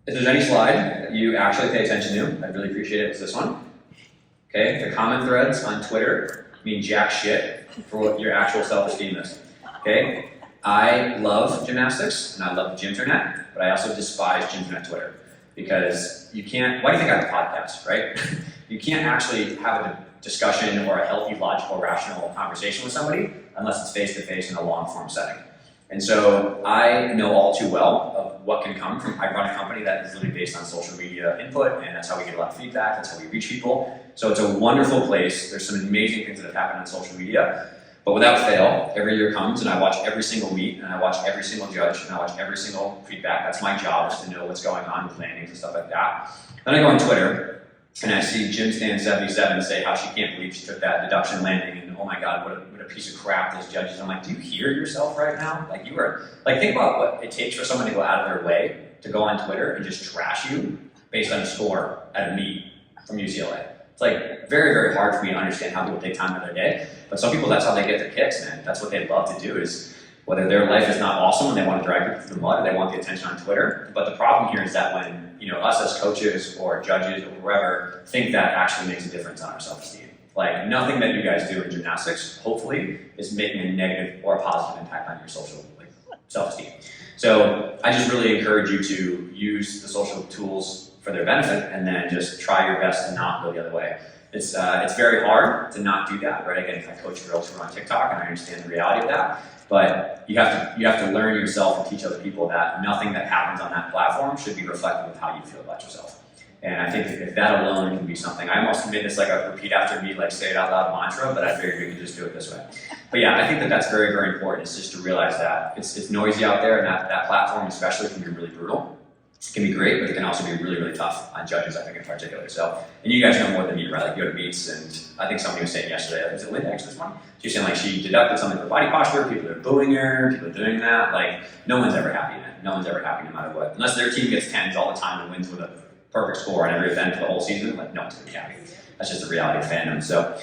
If there's any slide that you actually pay attention to, I'd really appreciate it, it's this one. Okay, the comment threads on Twitter mean jack shit for what your actual self-esteem is. Okay, I love gymnastics and I love the gymternet, but I also despise gymternet Twitter because you can't, why do you think I have a podcast, right? You can't actually have a discussion or a healthy, logical, rational conversation with somebody unless it's face-to-face in a long-form setting. And so I know all too well of what can come from, I run a company that is literally based on social media input, and that's how we get a lot of feedback, that's how we reach people. So it's a wonderful place. There's some amazing things that have happened on social media, but without fail, every year comes and I watch every single meet, and I watch every single judge, and I watch every single feedback. That's my job, is to know what's going on with landings and stuff like that. Then I go on Twitter, and I see JimStan77 say how she can't believe she took that deduction landing, and oh my God, what a piece of crap those judges. I'm like, do you hear yourself right now? Like you are, like think about what it takes for someone to go out of their way to go on Twitter and just trash you based on a score at a meet from UCLA. It's like very, very hard for me to understand how people take time out of their day, but some people, that's how they get their kicks, man. That's what they love to do, is whether their life is not awesome and they want to drag people through the mud, or they want the attention on Twitter. But the problem here is that when, you know, us as coaches or judges or whoever think that actually makes a difference on our self-esteem. Like nothing that you guys do in gymnastics, hopefully, is making a negative or a positive impact on your social self-esteem. So I just really encourage you to use the social tools for their benefit, and then just try your best to not go the other way. It's very hard to not do that, right? Again, I coach girls who are on TikTok, and I understand the reality of that. But you have to learn yourself and teach other people that nothing that happens on that platform should be reflective of how you feel about yourself. And I think if that alone can be something, I almost made this like a repeat after me, like say it out loud mantra, but I figured we could just do it this way. But yeah, I think that that's very, very important. It's just to realize that it's noisy out there, and that platform especially can be really brutal. It can be great, but it can also be really, really tough on judges, I think, in particular. So, and you guys know more than me, right? Like you go to meets, and I think somebody was saying yesterday, was it Linda actually this morning? She was saying like she deducted something for body posture, people are booing her, people are doing that. Like no one's ever happy, man. No one's ever happy no matter what. Unless their team gets 10s all the time and wins with a perfect score on every event for the whole season, like no one's gonna be happy. That's just the reality of fandom. So